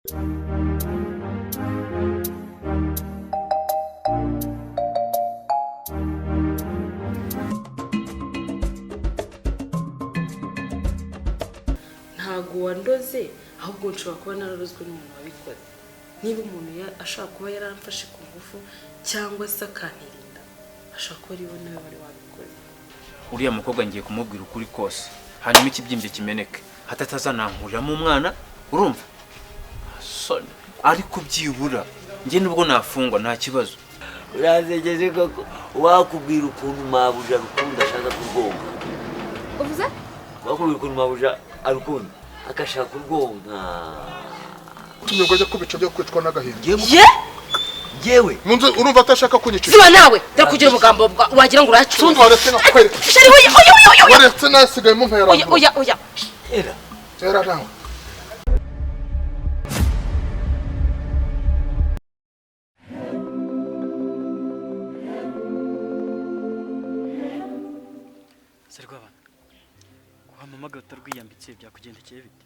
ntago wandoze ahubwo nshobora kuba nararozwe n'umuntu wabikoze. Niba umuntu ashaka kuba yaramfashe ku ngufu cyangwa se akantirinda, ashaka ko ari we nawe wari wabikoze. Uriya mukobwa ngiye kumubwira ukuri kose, hanyuma ikibyimbye kimeneke, hatatazanampuriramo umwana, urumva? Soni, ariko byibura njye nubwo nafungwa nta kibazo. Urazegeje koko wakubwira ukuntu mabuja rukunda ashaka kurwonka. Uvuze? Wakubwira ukuntu mabuja arukunda akashaka kurwonka. Tunyugo ajya kubica byo kwitwa n'agahinda. Ye? Yewe Munze urumva atashaka kunyicisha. Ziba nawe dore kugira umugambo wagira ngo uracu. Tundu waretse nakwereka. Shari oya. Waretse nasigaye mu mpera. Oya. Era nawe. Serwabana, kuhamamaga utarwiyambitse byakugendekeye bite?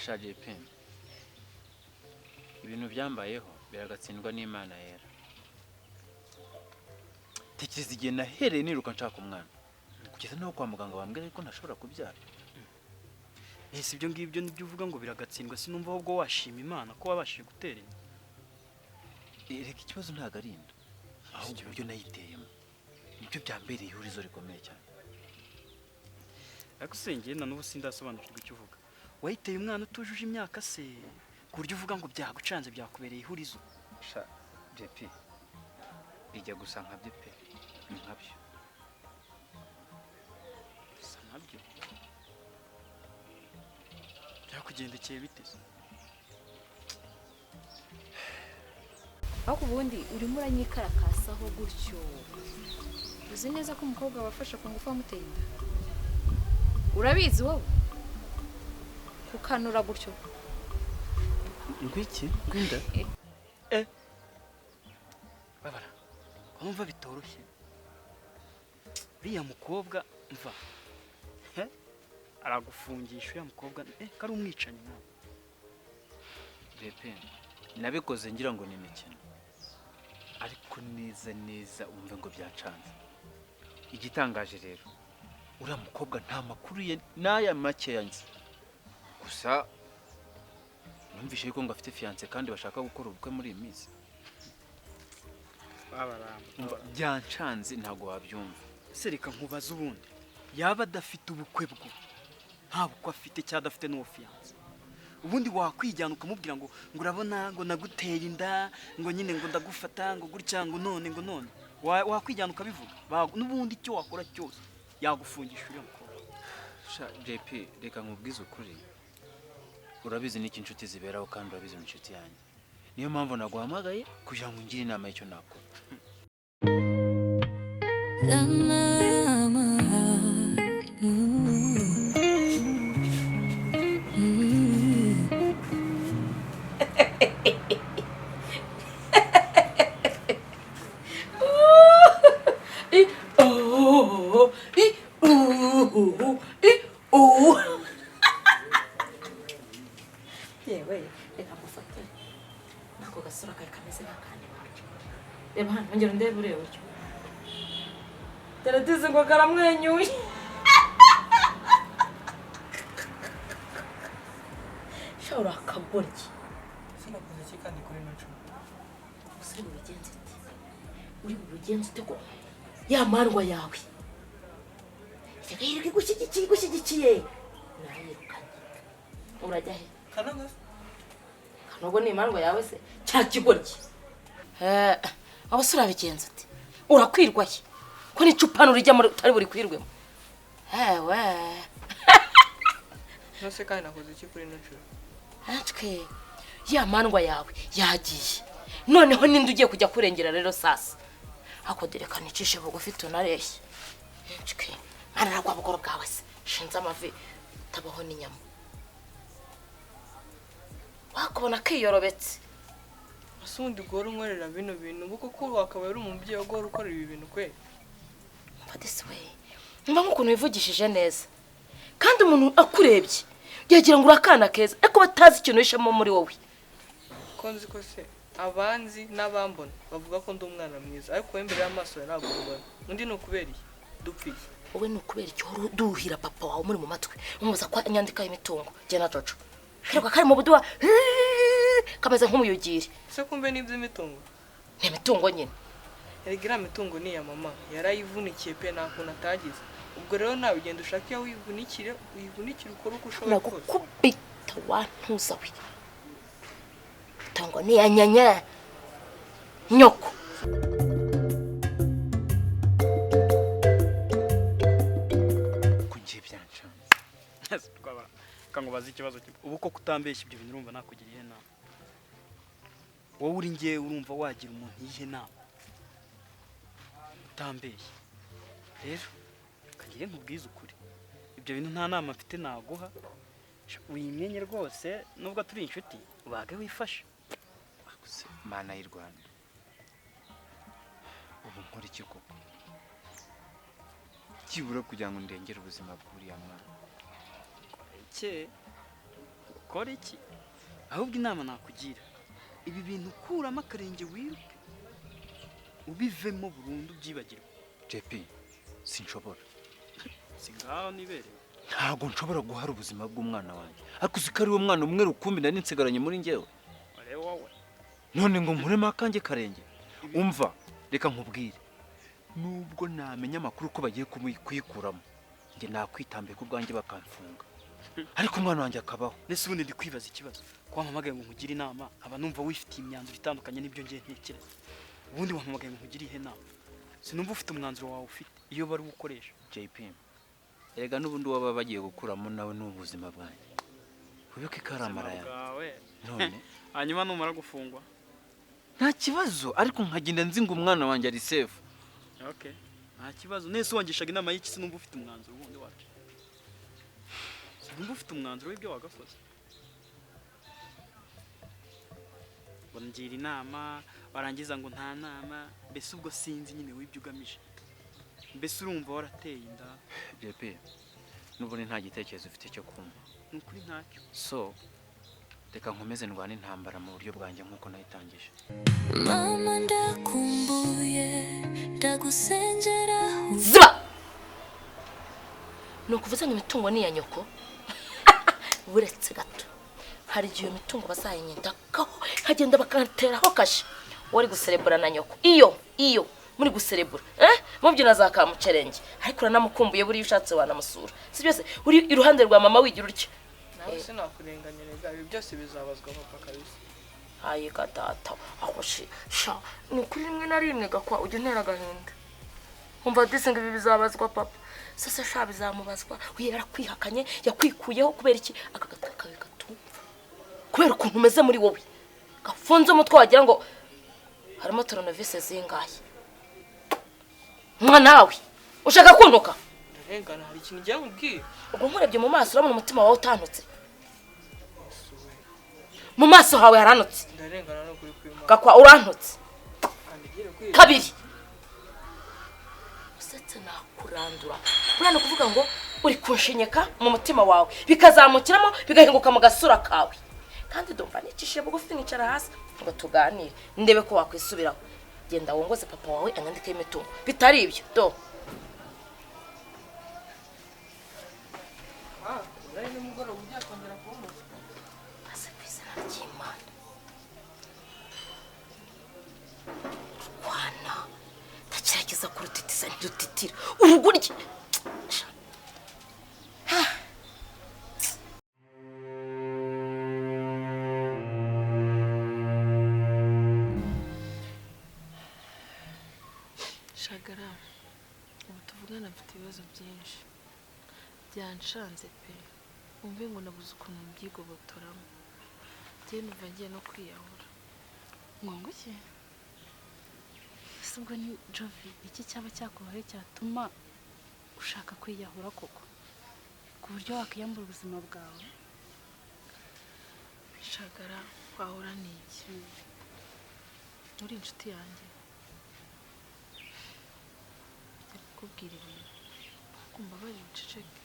Shaje pe. Ibintu byambayeho biragatsindwa n'Imana yera. Tekereza igihe nahereye niruka nshaka umwana. Kugeza naho kwa muganga bambwira ko ntashobora kubyara. Ese ibyo ngibyo nibyo uvuga ngo biragatsindwa, sinumva ahubwo washima Imana ko wabashije gutera inda. Reka ikibazo ntago ari inda, ahubwo uburyo nayiteyemo nibyo byambereye ihurizo rikomeye cyane. Ariko sengeye na n'ubu sindasobanukirwa icyo uvuga. Wayiteye umwana utujuje imyaka se, ku buryo uvuga ngo byagucanze byakubereye ihurizo. Sha JP, bijya gusa nkabyo pe, nkabyo. Sa nabyo. Byakugendekeye bite se? Ariko ubundi urimo uranyikarakakasaho gutyo. Uzi neza ko umukobwa wafashe ku ngufu amuteye inda? Urabizi wowe? Kukanura gutyo. Ngwiki? Gwinda? Babara. Kumva bitoroshye. Uriya mukobwa mva. Aragufungisha uriya mukobwa kari umwicanyi nawe. JP, nabikoze ngira ngo ni imikino. Ariko neza umve ngo byacanze. Igitangaje rero, uriya mukobwa nta makuru ye n'aya make yanze. Gusa numvise yuko ngo afite fiance kandi bashaka gukora ubukwe muri iyi minsi. Babaramba. Byancanze ntago wabyumva. Sereka nkubaza ubundi. Yaba adafite ubukwe bwo. Nta bukwe afite cyangwa adafite n'uwo fiance. Ubundi wakwijyana ukamubwira ngo urabona ngo naguteye inda, ngo nyine ngo ndagufata ngo gutya ngo none. Wakwijyana ukabivuga. N'ubundi icyo wakora cyose yagufungisha uriya mukobwa. Sha JP, reka nkubwize ukuri. Urabizi n'iki inshuti ziberaho kandi urabizi inshuti yanjye. Niyo mpamvu naguhamagaye kugira ngo ngire inama y'icyo nakora. Yewe, reka mufate. Nako gasura kari kameze nk'akandi wacu. Reba hano ngero ndebe urebe utyo. Teratize ngo karamwenyuye. Shora akagoryi. Sinakoze iki kandi kuri nacu. Use ubigenze ute? Uri ubigenze ute ko ya marwa yawe? Shaka gushyigikiye. Nayirukanye. Urajya he? Kanaga. Kanogo ni marwa yawe se? Cya kigoryi. Abasura bigenze ute? Urakwirwaye. Ko ni cupano rijya muri utari buri kwirwemo. Ewe. Nose kandi nakoze iki kuri nacu. Atwe ya mandwa yawe yagiye. Noneho ninde ugiye kujya kurengera rero sasa. Akodereka nicishe bugufi tunareshye. Atwe araragwa bugoro bwawe se. Shinza amavi tabaho n'inyama. Wakubona kiyorobetse. Asundi goro nkorera bino bintu buko ko wakaba ari umubyeyi wo goro ukora ibi bintu kwe. Mva this way. Mva nkukuntu wivugishije neza. Kandi umuntu akurebye yagira ngo urakana keza ariko batazi ikintu yishamo muri wowe. ko nzi ko se abanzi n'abambona bavuga ko ndi umwana mwiza ariko imbere y'amaso ya ntabwo mbona undi ni ukubera iki dupfiye. Wowe ni ukubera icyo duhira papa wawe muri mu matwi umubaza ko inyandika y'imitungo je na Jojo kirwa kari mu buduwa kameze nk'umuyugiri. Se kumbe n'iby'imitungo Ni imitungo nyine. Erega imitungo ni ya mama yarayivunikiye pe nta kuntu atagize. Ubwo rero nawe ugenda ushaka iyo wivunikire ukora uko ushoboye kose. Nakukubita wantuza we. Tango ni ya nyanya nyoko. Kungiye byancana. twaba kangubaza ikibazo ubu ko kutambeshya ibyo bintu urumva nakugiriye inama. Wowe uri ngiye urumva wagira umuntu yihe inama utambeshya. Rero kagiye nkubwiza ukuri ibyo bintu nta nama mfite naguha wimyenye rwose nubwo turi inshuti ubage wifashe. Akuse mana y'u Rwanda. Ubu nkora iki koko? Kibura kugira ngo ndengere ubuzima bw'uriya mwana. Cye ukora iki? Ahubwo inama nakugira ibi bintu kuramo akarenge wiruke ubivemo burundu byibagirwa. JP sinshobora. Singaho nibereye. Ntabwo nshobora guhara ubuzima bw'umwana wanjye. Ariko uzikari wo mwana umwe rukumbi nari nsigaranye muri njyewe. Ware wowe. None ngo nkuremo akanjye karenge. Umva reka nkubwire. Nubwo namenya amakuru ko bagiye kuyikuramo. Nge nakwitambe ku bwanjye bakamfunga. Ariko umwana wanjye akabaho. Nese ubundi ndi kwibaza ikibazo. Kwampamagaye ngo nkugire inama aba numva wifitiye imyanzuro itandukanye n'ibyo ngiye ntekereza. Ubundi wampamagaye ngo nkugire ihe inama. Sinumva ufite umwanzuro wawe ufite iyo bari gukoresha. JP. Erega nubundi waba bagiye gukuramo nawe n'ubuzima bwanjye. Wibuke karamara yawe. None hanyuma numara gufungwa. Nta kibazo ariko nkagenda nzi ngo umwana wanjye ari safe. Okay. Nta kibazo. Nese wangishaga inama y'iki sinumva ufite umwanzuro wundi wacu. Sinumva ufite umwanzuro w'ibyo wagakoze. Wangira inama warangiza ngo nta nama mbese ubwo sinzi nyine w'ibyo ugamije. Mbese urumva warateye inda. JP. Nubone nta gitekerezo ufite cyo kumva. Nukuri ntacyo. So reka nkomeze ndwane intambara mu buryo bwanjye nkuko nayitangije. Mama ndakumbuye ndagusengera. Ziba. Nukuvuza ngo imitungo ni ya nyoko. Buretse gato. Hari igihe imitungo bazayinyendakaho hagenda bakanteraho kashi. Wari guserebura na nyoko. Iyo muri guserebura. Mubyina za kamucerenge. Ariko uranamukumbuye buri ushatse wanamusura. Si byose uri iruhande rwa mama wigira urya. Nawe sinakurenganyerega ibi byose bizabazwa papa kabisa. Aye gatata. Aho sha ni kuri rimwe na rimwe gakwa ujya ntera gahinda. Umva disenga ibi bizabazwa papa. Sasa sha bizamubazwa. Uyera kwihakanye yakwikuyeho kubera iki akagataka gatumva. Kubera ukuntu umeze muri wowe. Gafunze umutwe wagira ngo harimo coronavirus zingaye. Mwana nawe ushaka kuntuka? Ndarengana hari ikintu ngiye mubwiye. Ubwo nkurebye mu maso urabona umutima wawe utantutse. Mu maso hawe haranutse. Ndarengana no kuri kwima. Gakwa urantutse. Kabiri. Usetse nakurandura. Urana kuvuga ngo uri kunshinyeka mu mutima wawe bikazamukiramo bigahinguka mu gasura kawe. Kandi ndumva nicishe bugufi nicara hasi ngo tuganire ndebe ko wakwisubiraho. Genda wongoze papa wawe anyandike imitungo. Bitari ibyo do. Nari nimugoroba ujya kongera kubamuza. Ase kwizana ry'Imana. Kwana. Ndagerageza kurutitiza ntidutitira. Urugurye. Shagara. Ubu tuvugana mfite ibibazo byinshi. Byanshanze pe. Umve ngo nabuze ukuntu mbyigobotoramo. Njye numva ngiye no kwiyahura. Ngo iki? Ubwo ni Jovi iki cyaba cyakubaye cyatuma ushaka kwiyahura koko? Ku buryo wakiyambura ubuzima bwawe? Shagara wahura n'iki? Uri inshuti yanjye. Ndakubwira ibintu. Kumva bari buceceke.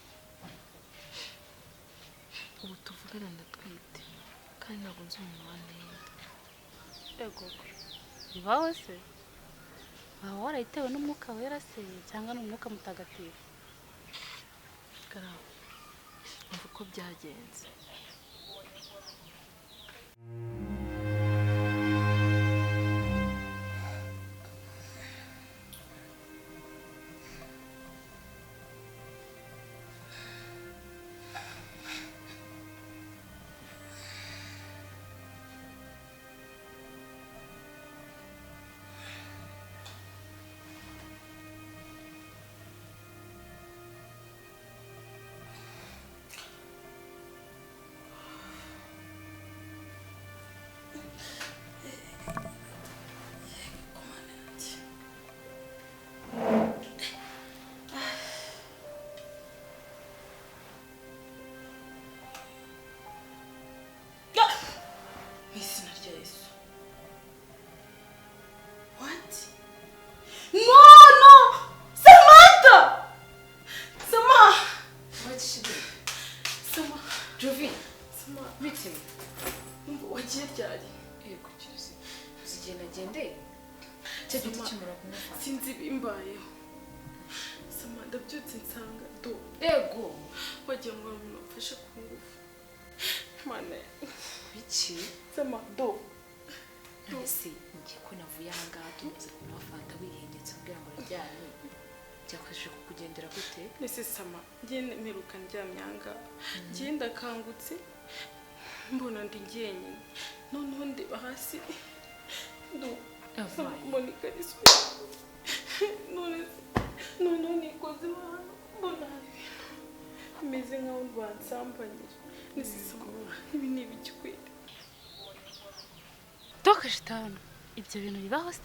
ubu tuvugana ndatwite kandi ntabwo nzi umuntu wanteye. Ego bibaho se waba warayitewe n'umwuka wera se cyangwa n'umwuka mutagatifu? Karabo umva uko byagenze. Izina rya Yesu. What? No! Samantha! What she do? Sama. Jovi, Sama. bite? Wagiye ryari? Yego cyose. Zigenda gende. Cyo giti kimura kumufata. Sinzi bimbayeho. Sama ndabyutse nsanga do. Ego. Wagiye ngo umuntu afashe ku ngufu. Mana. Biki? Sama do. Ese ngiye ko navuye aha ngaha tumaze kumufata wihengetse kugira ngo aryame. Cyakoresheje kukugendera gute? Nese Sama, ngiye mperuka ndyamye aha ngaha. Ngiye ndakangutse. Mbona ndi jyenyine. Noneho ndeba hasi. Do. Mbona ikariso. None nikoze hano. Mbona imeze nkaho bansambanyije. Nese Sama, ibi ni ibiki kweli? Toka shitano ibyo bintu bibaho se?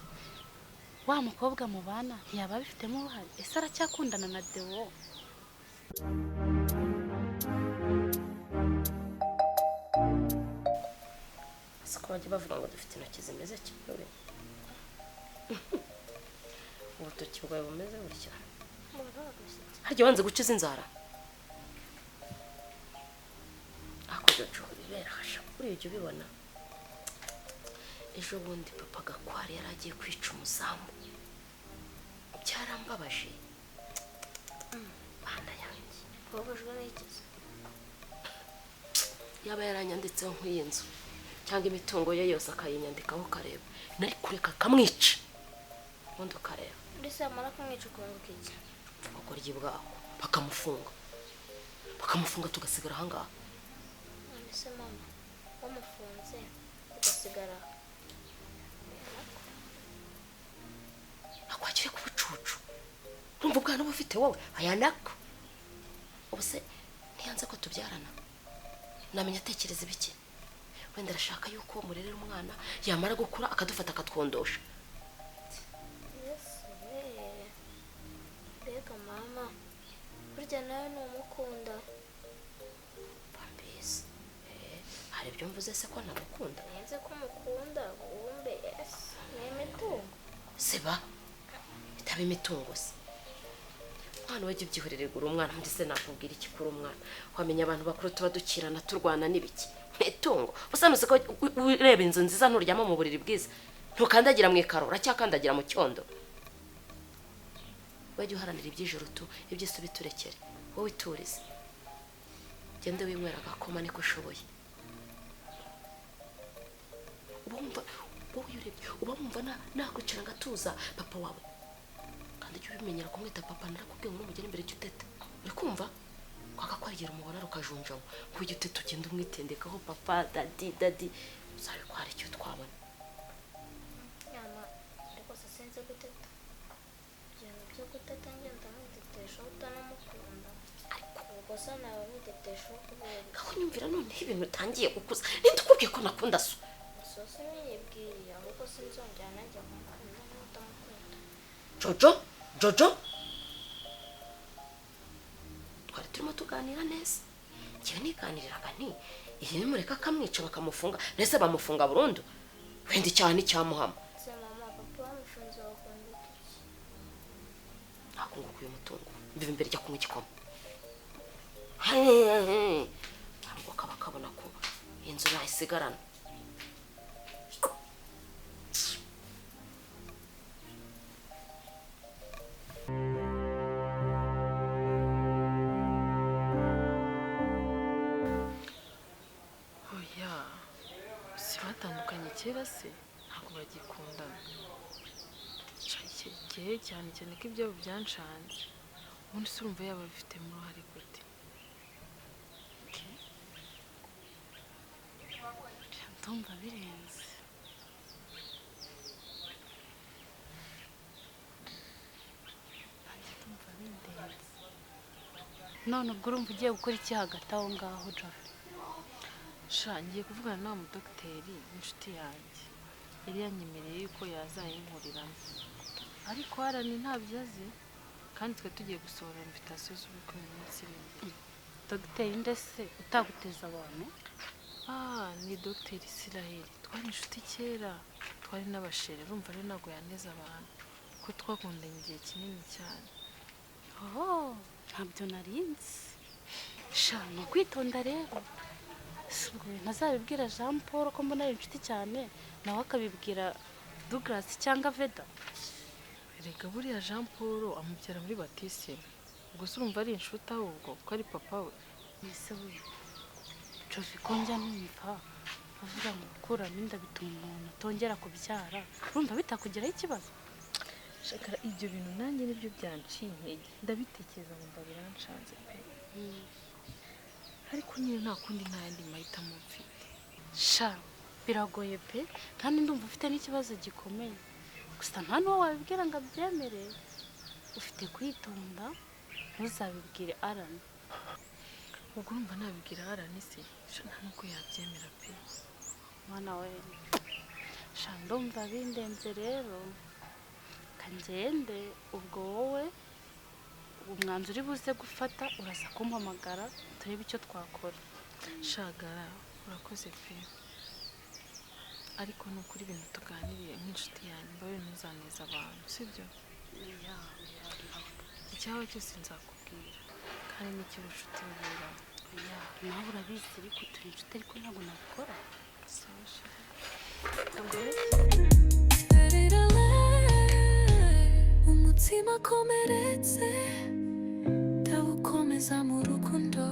Wa mukobwa mubana ntiyaba bifitemo uruhare? Ese aracyakundana na Deo? Siko bajya bavuga ngo dufite intoki zimeze kimwe. Ubutoki bwawe bumeze burya. Harya wanze gukiza inzara? Akoze bibera hasha kuri ibyo bibona. Ejo bundi papa Gakwari yaragiye kwica umuzamu. Byarambabaje. Banda yanjye. Babajwe n'ikisi. Yaba yaranyanditseho nk'iyi nzu cyangwa imitungo ye yose akayinyandikaho kareba. Nari kureka kamwica. Ubundi ukareba. Ndetse amara kumwica ukunguka iki? Gukora igibwaho bakamufunga. Bakamufunga tugasigara aha ngaha. Ndetse mama wamufunze ugasigara. Akwakire ku bucucu. Urumva ubwana bufite wowe ayanaka. Ubuse ntiyanze ko tubyarana. Namenya atekereza ibiki. Wenda arashaka yuko murerera umwana yamara gukura akadufata akatwondosha. Yesu mbega mama burya nawe ni umukunda. Pambisi hari ibyo mvuze se ko ntamukunda? Nzi ko umukunda wumve Yesu ni imitungo. Seba itaba imitungo se. Mwana wajya ubyihorererwa uri umwana ndetse nakubwira iki kuri umwana. Wamenya abantu bakuru tuba dukirana turwana n'ibiki. Imitungo usanutse ko ureba inzu nziza nturyama mu buriri bwiza. Ntukandagira mu ikaro uracyakandagira mu cyondo. Wajya uharanira iby'ijoro tu iby'isi biturekere. Wowe iturize. Gende winywera agakoma niko ushoboye. Uba wumva nakwicara ngatuza papa wawe. Kandi ujye ubimenyera kumwita papa narakubwiye ngo numugere imbere cyo utete. Uri kumva? Kwaka kwagera umubona rukajunjamo. Kujya utete ugenda umwitendekaho papa dadi. Uzabe ko hari icyo twabona. Nyama ariko se sinzi guteta. Ibintu byo guteta ngenda mutetesha utanamukunda. Ubwo se nawe mutetesha kubera. Aho nyumvira noneho ibintu utangiye gukuza. Nindukubwiye ko nakunda so. Sose nyibwiye ahubwo sinzongera najya kumukunda n'utamukunda. Jojo twari turimo tuganira neza. Njyewe niganiriraga nti iyi nimureka akamwica bakamufunga ndetse bamufunga burundu wenda icyaha n'icyamuhama. Se mama papa wamufunze wakunguka iki? Akunguka uyu mutungo mbibe imbere jya kunywa igikoma. Ntabwo inzu nayisigarana. oya si batandukanye kera se ntabwo bagikundana igihe cyane cyane ko ibyabo byanshanze ubundi se urumva yaba abifitemo uruhare gute ndumva birenze. Nanjye ndumva bindenze. None ubwo urumva ugiye gukora iki hagati aho ngaho Javi? sha ngiye kuvugana na wa mudogiteri w'inshuti yanjye yari yanyemereye yuko yazayinkuriramo ariko harani ntabyo azi kandi twe tugiye gusohora invitasiyo z'ubukwe mu minsi iri imbere. Dogiteri ndetse utaguteza abantu? Ni dogiteri Isiraheli twari inshuti kera twari n'abashere urumva rero ntabwo yaneza abantu ko twakundanye igihe kinini cyane. Ntabyo narinzi. Sha ni ukwitonda rero. Ntazabibwira Jean Paul ko mbona ari inshuti cyane nawe akabibwira Douglas cyangwa Veda. Erega buriya Jean Paul amubyara muri batisimu ubwo se urumva ari inshuti ahubwo ko ari papa we. Ese we Jovi ko njya numva bavuga ngo gukuramo inda bituma umuntu atongera kubyara urumva bitakugiraho ikibazo? Shakara ibyo bintu nanjye nibyo byanciye intege ndabitekereza ngo biranshanze pe ariko nyine nta kundi nta yandi mahitamo mfite. Sha biragoye pe kandi ndumva ufite n'ikibazo gikomeye gusa nta n'uwo wabibwira ngo abyemere. Ufite kwitonda ntuzabibwire Arani. ubwo urumva nabibwira Arani se nta n'uko yabyemera pe. Mwana we sha ndumva bindenze rero kangende ubwo wowe umwanzuro uri buze gufata uraza kumpamagara turebe icyo twakora. Shagara urakoze pe ariko ni ukuri ibintu tuganiriye nk'inshuti yanjye mbawe ntuzaneza abantu sibyo? Icyaba cyose nzakubwira kandi n'ikiba inshuti ubura. Nawe urabizi ariko turi inshuti ariko ntabwo nabikora. umutima komeretse ndawukomeza mu rukundo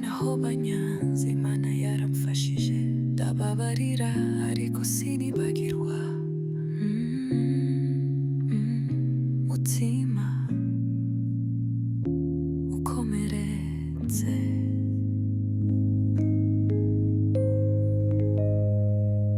naho banyanze Imana yaramfashije ndababarira ariko sinibagirwa